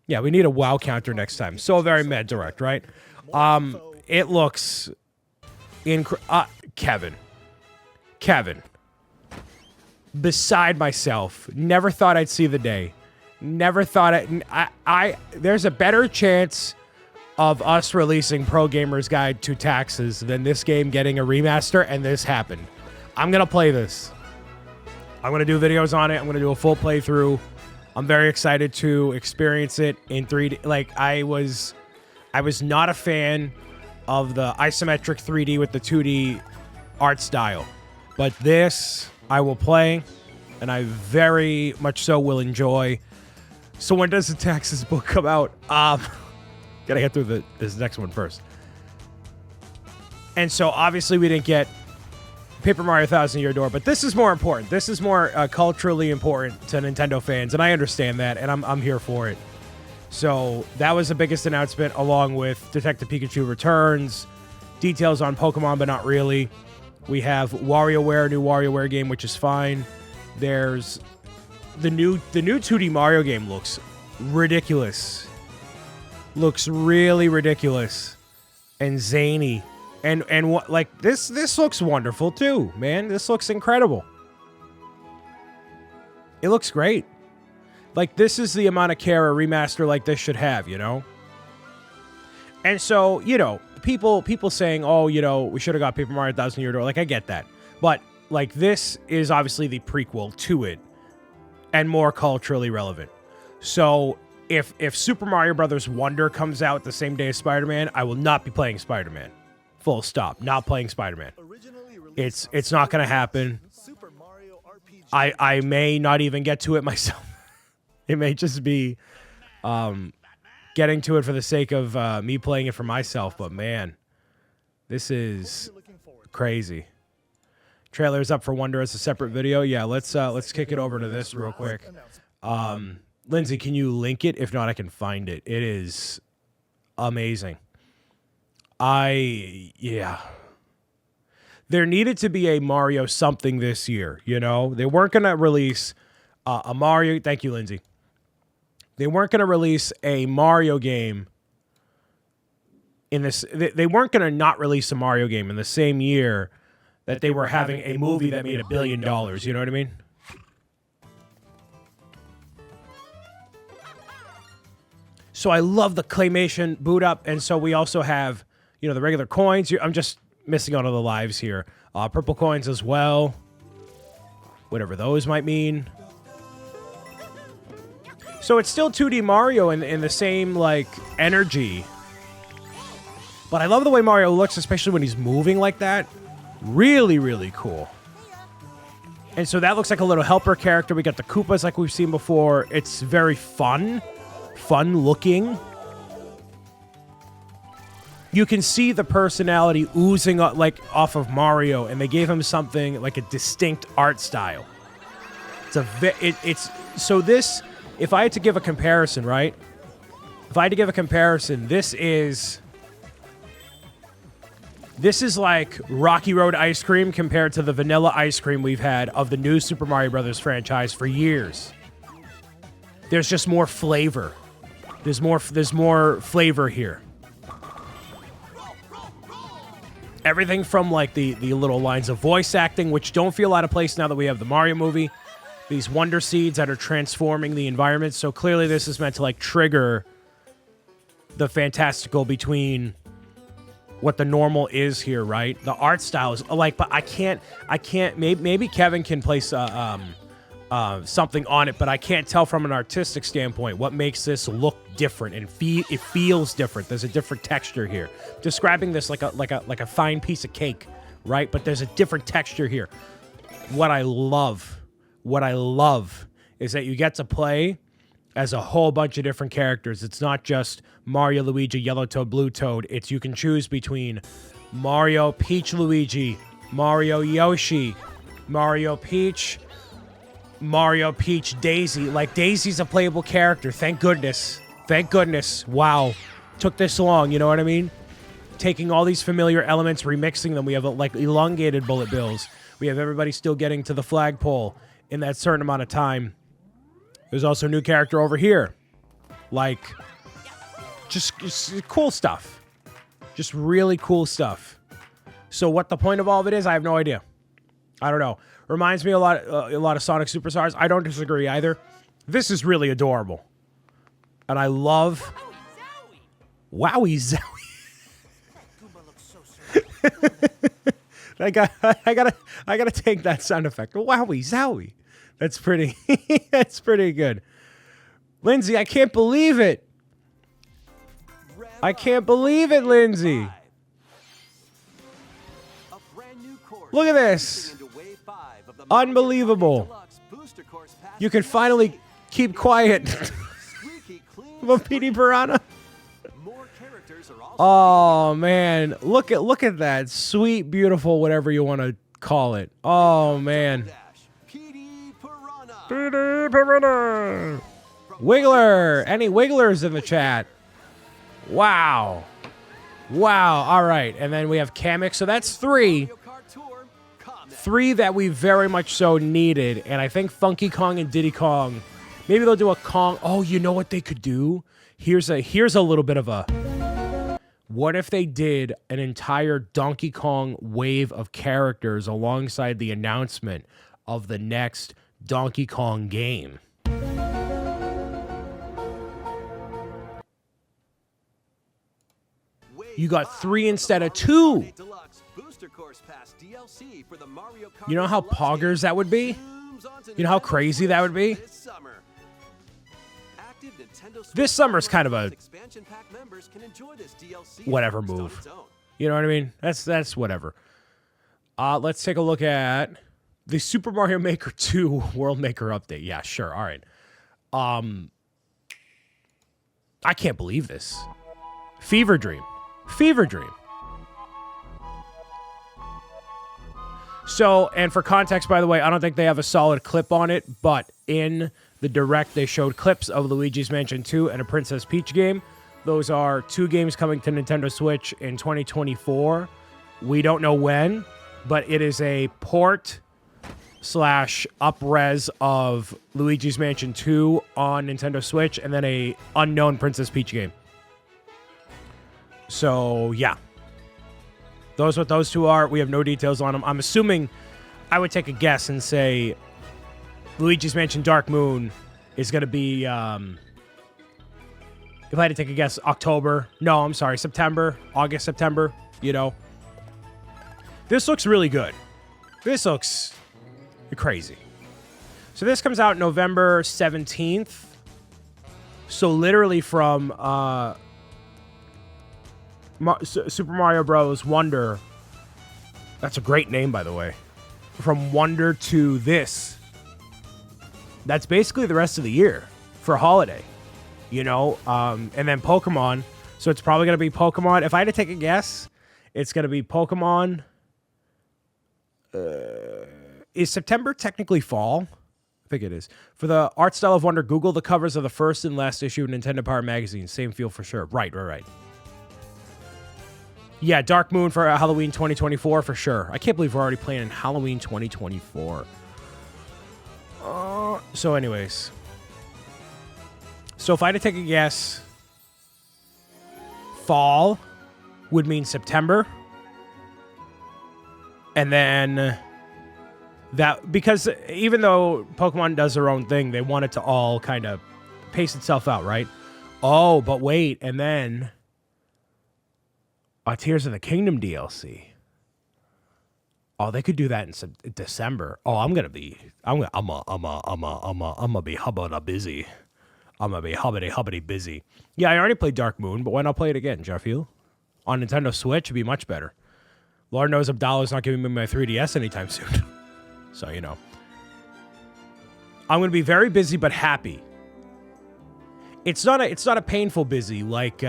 Yeah, we need a WoW counter next time. So very mad direct, right? It looks Kevin. Beside myself. Never thought I'd see the day. Never thought there's a better chance of us releasing Pro Gamer's Guide to Taxes than this game getting a remaster, and this happened. I'm going to play this. I'm going to do videos on it. I'm going to do a full playthrough. I'm very excited to experience it in 3D. Like, I was not a fan of the isometric 3D with the 2D art style. But this, I will play, and I very much so will enjoy. So when does the Taxes book come out? Gotta get through this next one first. And so, obviously, we didn't get Paper Mario Thousand Year Door, but this is more important. This is more culturally important to Nintendo fans, and I understand that, and I'm here for it. So that was the biggest announcement, along with Detective Pikachu Returns, details on Pokemon, but not really. We have WarioWare, new WarioWare game, which is fine. There's the new 2D Mario game looks ridiculous. Looks really ridiculous and zany. And what, like, this looks wonderful too, man. This looks incredible. It looks great. Like, this is the amount of care a remaster like this should have, you know? And so, you know, people saying, oh, you know, we should have got Paper Mario Thousand Year Door. Like, I get that. But, like, this is obviously the prequel to it and more culturally relevant. So, if Super Mario Brothers Wonder comes out the same day as Spider-Man, I will not be playing Spider-Man. Full stop. Not playing Spider-Man. It's not going to happen. I may not even get to it myself. It may just be getting to it for the sake of me playing it for myself. But man, this is crazy. Trailer's up for Wonder as a separate video. Yeah, let's kick it over to this real quick. Lindsay, can you link it? If not, I can find it. It is amazing. Yeah. There needed to be a Mario something this year, you know? They weren't going to release a Mario... Thank you, Lindsay. They weren't going to release a Mario game in this... They weren't going to not release a Mario game in the same year that they were having a movie that made $1 billion. You know what I mean? So I love the claymation boot up, and so we also have, you know, the regular coins. I'm just missing out on the lives here. Purple coins as well. Whatever those might mean. So it's still 2D Mario in the same, like, energy. But I love the way Mario looks, especially when he's moving like that. Really, really cool. And so that looks like a little helper character. We got the Koopas like we've seen before. It's very fun. Fun looking. You can see the personality oozing like off of Mario, and they gave him something like a distinct art style. It's so this. If I had to give a comparison, right? If I had to give a comparison, this is like Rocky Road ice cream compared to the vanilla ice cream we've had of the new Super Mario Brothers franchise for years. There's just more flavor. There's more flavor here. Everything from like the little lines of voice acting, which don't feel out of place now that we have the Mario movie. These wonder seeds that are transforming the environment. So clearly this is meant to like trigger the fantastical between what the normal is here, right? The art style is like, but I can't, maybe Kevin can place something on it, but I can't tell from an artistic standpoint what makes this look different and it feels different. There's a different texture here. Describing this like a fine piece of cake, right? But there's a different texture here. What I love is that you get to play as a whole bunch of different characters. It's not just Mario, Luigi, Yellow Toad, Blue Toad. It's you can choose between Mario, Peach, Luigi, Mario, Yoshi, Mario, Peach, Daisy. Like, Daisy's a playable character. Thank goodness. Thank goodness. Wow. Took this long, you know what I mean? Taking all these familiar elements, remixing them. We have, like, elongated bullet bills. We have everybody still getting to the flagpole in that certain amount of time. There's also a new character over here. Like, just cool stuff. Just really cool stuff. So what the point of all of it is, I have no idea. I don't know. Reminds me a lot of Sonic Superstars. I don't disagree either. This is really adorable. And I love... Wowie Zowie. I gotta take that sound effect. Wowie Zowie. That's pretty that's pretty good. Lindsay, I can't believe it. I can't believe it, Lindsay. Look at this. Unbelievable. You can finally keep quiet. About PD Piranha. Oh man, look at that sweet, beautiful, whatever you want to call it. Oh man. PD Piranha. Wiggler. Any Wigglers in the chat? Wow. Wow. All right, and then we have Kamek. So that's three that we very much so needed, and I think Funky Kong and Diddy Kong. Maybe they'll do a Kong. Oh, you know what they could do? Here's a little bit of a. What if they did an entire Donkey Kong wave of characters alongside the announcement of the next Donkey Kong game? You got 3 instead of 2. You know how poggers that would be? You know how crazy that would be? This summer's kind of a whatever move. You know what I mean? That's whatever. Let's take a look at the Super Mario Maker 2 World Maker update. Yeah, sure. All right. I can't believe this. Fever Dream. So, and for context, by the way, I don't think they have a solid clip on it, but in the Direct, they showed clips of Luigi's Mansion 2 and a Princess Peach game. Those are 2 games coming to Nintendo Switch in 2024. We don't know when, but it is a port / up-res of Luigi's Mansion 2 on Nintendo Switch, and then a unknown Princess Peach game. So, yeah. Those what those 2 are. We have no details on them. I'm assuming I would take a guess and say Luigi's Mansion Dark Moon is going to be, if I had to take a guess, October. No, I'm sorry, September. August, September, you know. This looks really good. This looks crazy. So this comes out November 17th. So literally from Super Mario Bros. Wonder. That's a great name, by the way. From Wonder to this. That's basically the rest of the year for holiday. You know? And then Pokemon. So it's probably going to be Pokemon. If I had to take a guess, it's going to be Pokemon. Is September technically fall? I think it is. For the art style of Wonder, Google the covers of the first and last issue of Nintendo Power Magazine. Same feel for sure. Right. Yeah, Dark Moon for Halloween 2024 for sure. I can't believe we're already playing Halloween 2024. So anyways. So if I had to take a guess, fall would mean September. And then that, because even though Pokemon does their own thing, they want it to all kind of pace itself out, right? Oh, but wait, and then Tears of the Kingdom DLC. Oh, they could do that in December. Oh, I'm gonna be busy. I'm gonna be hubbity busy. Yeah, I already played Dark Moon, but why not play it again, Jeffield? On Nintendo Switch, it'd be much better. Lord knows Abdallah's not giving me my 3DS anytime soon. So, you know. I'm gonna be very busy but happy. It's not a painful busy like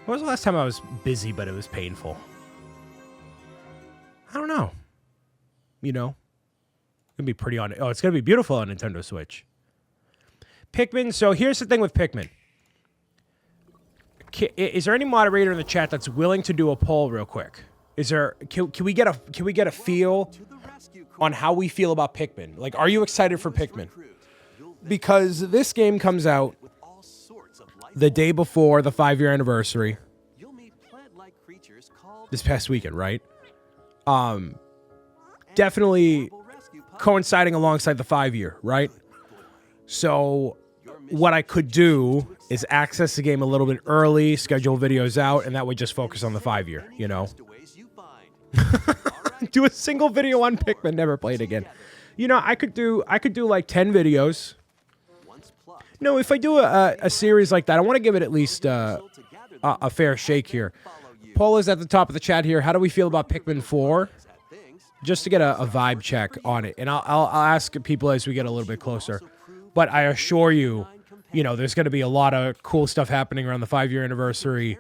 when was the last time I was busy but it was painful? I don't know. You know? It's gonna be pretty on it. Oh, it's gonna be beautiful on Nintendo Switch. Pikmin, so here's the thing with Pikmin. Is there any moderator in the chat that's willing to do a poll real quick? Is there can we get a feel on how we feel about Pikmin? Like, are you excited for Pikmin? because this game comes out the day before the 5-year anniversary. This past weekend, right? Definitely coinciding alongside the 5-year, right? So what I could do is access the game a little bit early, schedule videos out, and that would just focus on the 5-year, you know? Do a single video on Pikmin, never play it again. You know, I could do like 10 videos. No, if I do a series like that, I want to give it at least a fair shake here. Paul is at the top of the chat here. How do we feel about Pikmin 4? Just to get a vibe check on it. And I'll ask people as we get a little bit closer. But I assure you, you know, there's going to be a lot of cool stuff happening around the 5-year anniversary.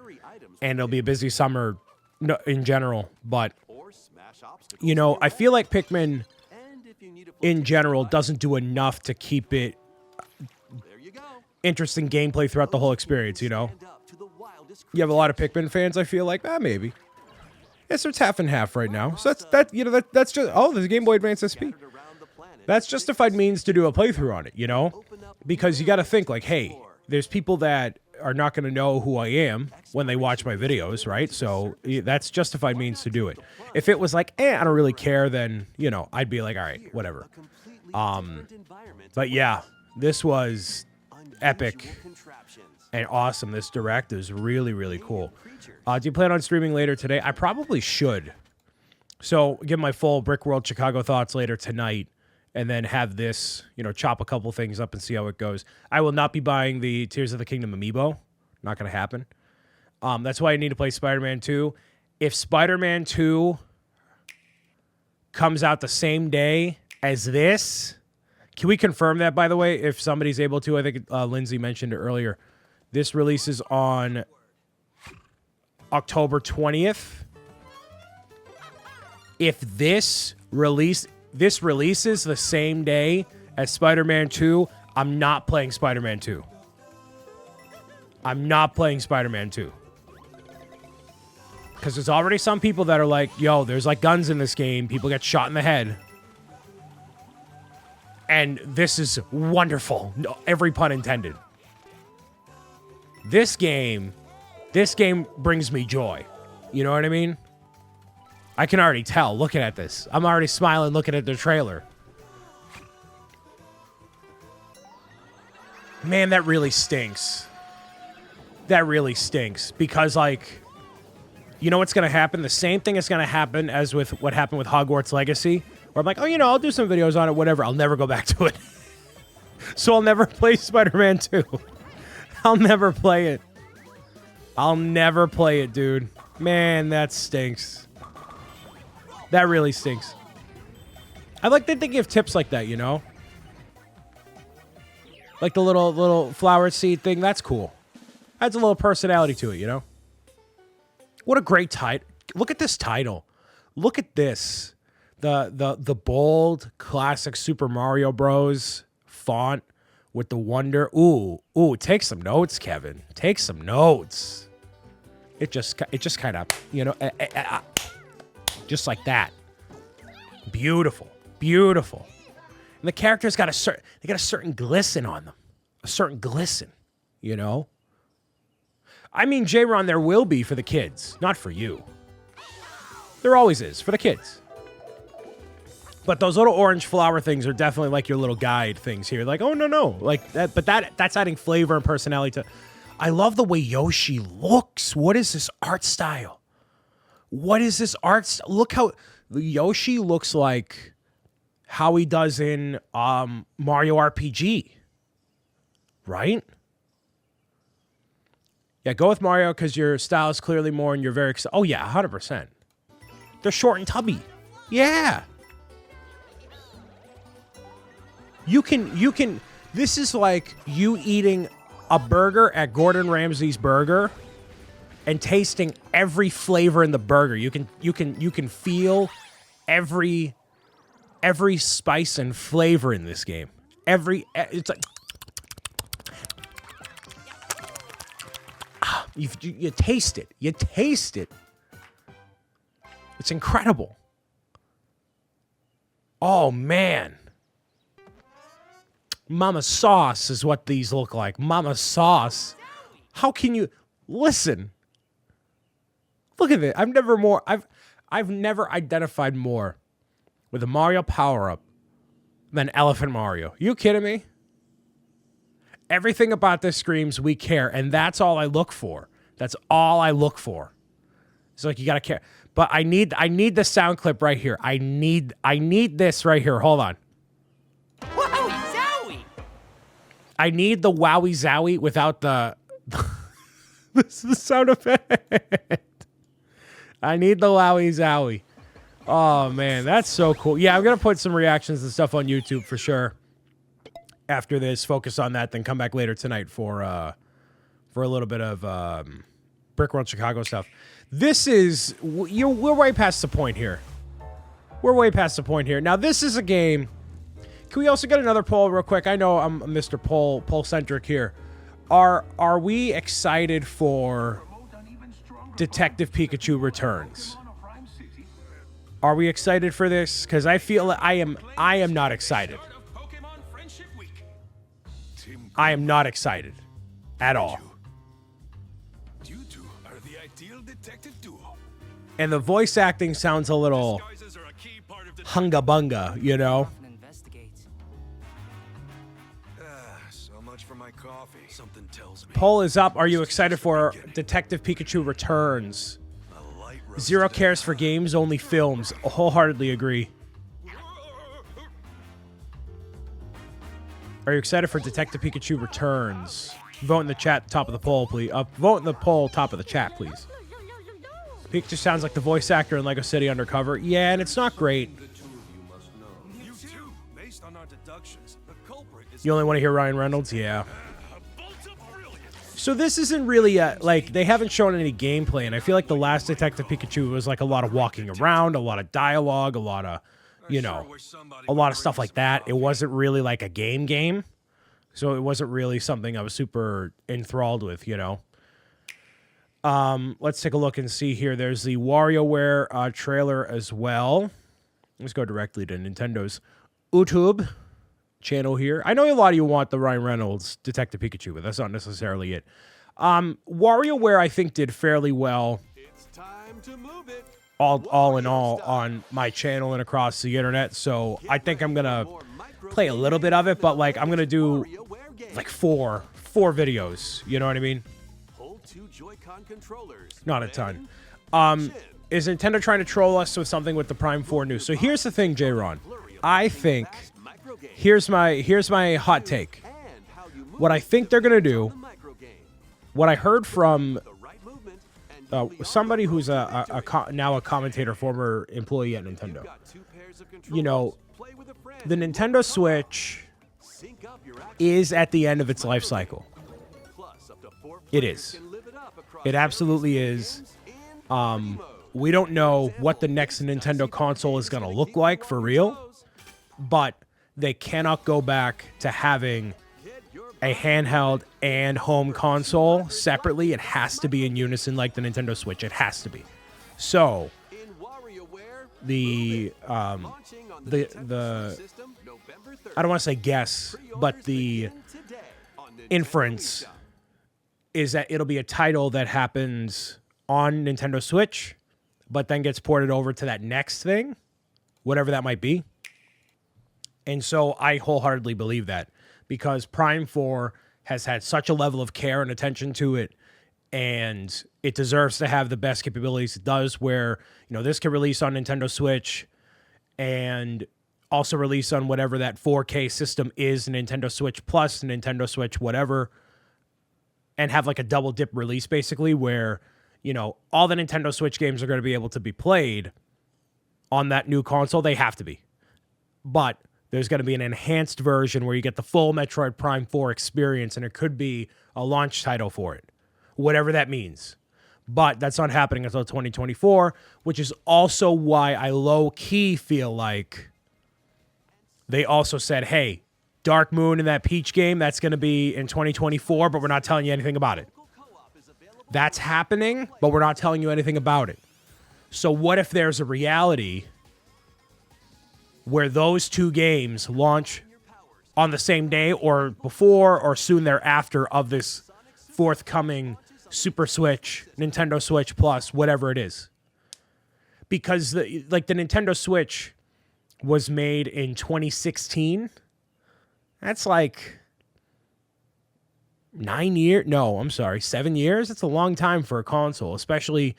And it'll be a busy summer in general. But, you know, I feel like Pikmin in general doesn't do enough to keep it interesting gameplay throughout the whole experience, you know? You have a lot of Pikmin fans, I feel like. Maybe. Yes, it's half and half right now. So that's just... Oh, there's a Game Boy Advance SP. That's justified means to do a playthrough on it, you know? Because you got to think, like, hey, there's people that are not going to know who I am when they watch my videos, right? So that's justified means to do it. If it was like, I don't really care, then, you know, I'd be like, all right, whatever. But yeah, this was epic and awesome. This direct is really, really cool. Do you plan on streaming later today? I probably should. So give my full Brick World Chicago thoughts later tonight, and then have this, you know, chop a couple things up and see how it goes. I will not be buying the Tears of the Kingdom amiibo. Not going to happen. That's why I need to play Spider-Man 2. If Spider-Man 2 comes out the same day as this, can we confirm that, by the way, if somebody's able to? I think Lindsay mentioned it earlier. This releases on October 20th. If this releases the same day as Spider-Man 2, I'm not playing Spider-Man 2. I'm not playing Spider-Man 2. Because there's already some people that are like, yo, there's like guns in this game. People get shot in the head. And this is wonderful. No, every pun intended. This game brings me joy. You know what I mean? I can already tell looking at this. I'm already smiling looking at the trailer. Man, that really stinks. That really stinks. Because, like, you know what's going to happen? The same thing is going to happen as with what happened with Hogwarts Legacy. Where I'm like, oh, you know, I'll do some videos on it, whatever. I'll never go back to it. So I'll never play Spider-Man 2. I'll never play it. I'll never play it, dude. Man, that stinks. That really stinks. I like that they give tips like that, you know? Like the little flower seed thing. That's cool. Adds a little personality to it, you know? What a great title. Look at this title. Look at this. The bold, classic Super Mario Bros. Font with the wonder. Ooh, take some notes, Kevin. Take some notes. It just kind of, you know, just like that. Beautiful, beautiful. And the characters got a certain glisten on them, a certain glisten, you know. I mean, J-Ron, there will be for the kids, not for you. There always is for the kids. But those little orange flower things are definitely like your little guide things here. Like, oh no, like that. But that's adding flavor and personality to. I love the way Yoshi looks. What is this art style? What is this art? Look how Yoshi looks like how he does in Mario RPG. Right? Yeah, go with Mario because your style is clearly more and you're very excited. Oh yeah, 100%. They're short and tubby. Yeah. You can, this is like you eating a burger at Gordon Ramsay's Burger and tasting every flavor in the burger. You can feel every spice and flavor in this game. It's like you taste it. You taste it. It's incredible. Oh man. Mama Sauce is what these look like. Mama Sauce. How can you listen? Look at it. I've never identified more with a Mario power-up than Elephant Mario. You kidding me? Everything about this screams we care, and that's all I look for. That's all I look for. It's like you gotta care. But I need the sound clip right here. I need this right here. Hold on. Wowie zowie! I need the wowie zowie without the this is the sound effect. I need the wowie zowie. Oh man, that's so cool. Yeah, I'm gonna put some reactions and stuff on YouTube for sure. After this, focus on that, then come back later tonight for a little bit of Brick World Chicago stuff. This is we're way past the point here. We're way past the point here. Now this is a game. Can we also get another poll real quick? I know I'm Mr. Poll centric here. Are we excited for Detective Pikachu Returns? Are we excited for this? Because I feel I am not excited. I am not excited at all. You two are the ideal detective duo. And the voice acting sounds a little hunga bunga, you know? So much for my coffee. Something tells me. Poll is up. Are you excited for Detective Pikachu Returns? Zero cares for games, only films. Wholeheartedly agree. Are you excited for Detective Pikachu Returns? Vote in the chat, top of the poll, please. Vote in the poll, top of the chat, please. Pikachu sounds like the voice actor in Lego City Undercover. Yeah, and it's not great. You only want to hear Ryan Reynolds? Yeah. So this isn't really like, they haven't shown any gameplay, and I feel like the last Detective Pikachu was like a lot of walking around, a lot of dialogue, a lot of, you know, a lot of stuff like that. It wasn't really like a game. So it wasn't really something I was super enthralled with, you know. Let's take a look and see here. There's the WarioWare trailer as well. Let's go directly to Nintendo's YouTube channel here. I know a lot of you want the Ryan Reynolds Detective Pikachu, but that's not necessarily it. WarioWare, I think, did fairly well. It's time to move it. All in all on my channel and across the internet. So I think I'm gonna play a little bit of it, but like I'm gonna do like four videos. You know what I mean? Not a ton. Is Nintendo trying to troll us with something with the Prime 4 news? So here's the thing, J-Ron. I think here's my hot take. What I think they're gonna do. What I heard from somebody who's now a commentator, former employee at Nintendo. You know, the Nintendo Switch is at the end of its life cycle. It is. It absolutely is. We don't know what the next Nintendo console is going to look like for real, but they cannot go back to having a handheld and home console separately. It has to be in unison like the Nintendo Switch. It has to be. So the I don't want to say guess, but the inference is that it'll be a title that happens on Nintendo Switch, but then gets ported over to that next thing, whatever that might be. And so I wholeheartedly believe that, because Prime 4 has had such a level of care and attention to it, and it deserves to have the best capabilities it does, where, you know, this can release on Nintendo Switch and also release on whatever that 4K system is, Nintendo Switch Plus, Nintendo Switch whatever, and have like a double dip release basically, where, you know, all the Nintendo Switch games are going to be able to be played on that new console. They have to be. But there's going to be an enhanced version where you get the full Metroid Prime 4 experience, and it could be a launch title for it, whatever that means. But that's not happening until 2024, which is also why I low-key feel like they also said, hey, Dark Moon and that Peach game, that's going to be in 2024, but we're not telling you anything about it. That's happening, but we're not telling you anything about it. So what if there's a reality where those two games launch on the same day or before or soon thereafter of this forthcoming Super Switch, Nintendo Switch Plus, whatever it is. Because the Nintendo Switch was made in 2016. That's like 9 years. No, I'm sorry, 7 years. That's a long time for a console, especially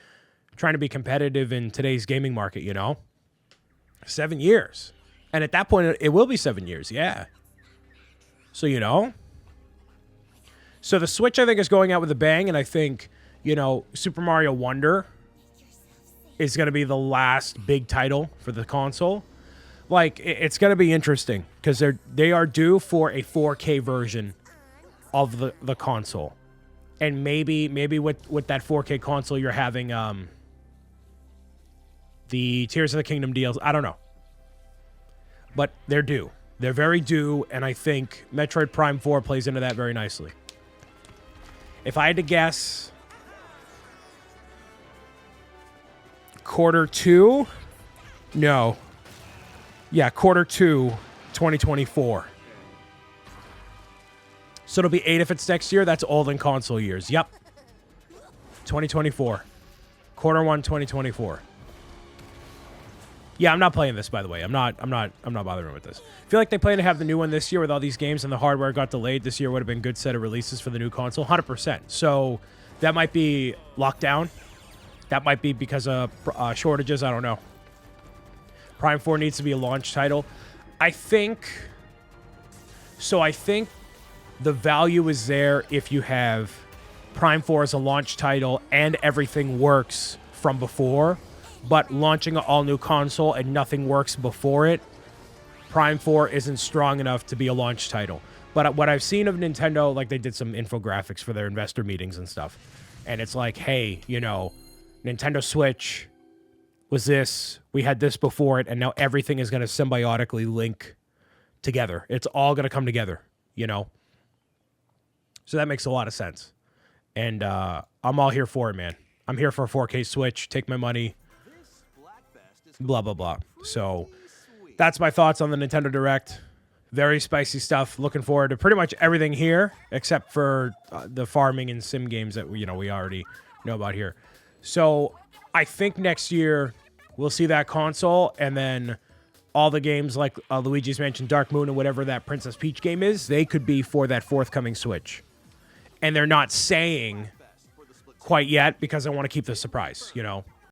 trying to be competitive in today's gaming market, 7 years. And at that point, it will be 7 years. Yeah. So, So the Switch, I think, is going out with a bang. And I think, Super Mario Wonder is going to be the last big title for the console. Like, it's going to be interesting because they are due for a 4K version of the console. And maybe with that 4K console, you're having the Tears of the Kingdom DLC. I don't know. But they're due. They're very due, and I think Metroid Prime 4 plays into that very nicely. If I had to guess, Q2? No. Yeah, Q2, 2024. So it'll be 8 if it's next year. That's all in console years. Yep. 2024. Q1, 2024. Yeah, I'm not playing this, by the way. I'm not bothering with this. I feel like they plan to have the new one this year with all these games and the hardware got delayed. This year would have been a good set of releases for the new console. 100%. So that might be locked down. That might be because of shortages. I don't know. Prime 4 needs to be a launch title. I think the value is there if you have Prime 4 as a launch title and everything works from before, but launching an all-new console and nothing works before it, Prime 4 isn't strong enough to be a launch title. But what I've seen of Nintendo, like they did some infographics for their investor meetings and stuff, and it's like, hey, Nintendo Switch was this, we had this before it, and now everything is going to symbiotically link together. It's all going to come together, So that makes a lot of sense. And I'm all here for it, man. I'm here for a 4K Switch. Take my money. Blah, blah, blah. So that's my thoughts on the Nintendo Direct. Very spicy stuff. Looking forward to pretty much everything here, except for the farming and sim games that we already know about here. So I think next year we'll see that console, and then all the games like Luigi's Mansion, Dark Moon, and whatever that Princess Peach game is, they could be for that forthcoming Switch. And they're not saying quite yet because I want to keep the surprise,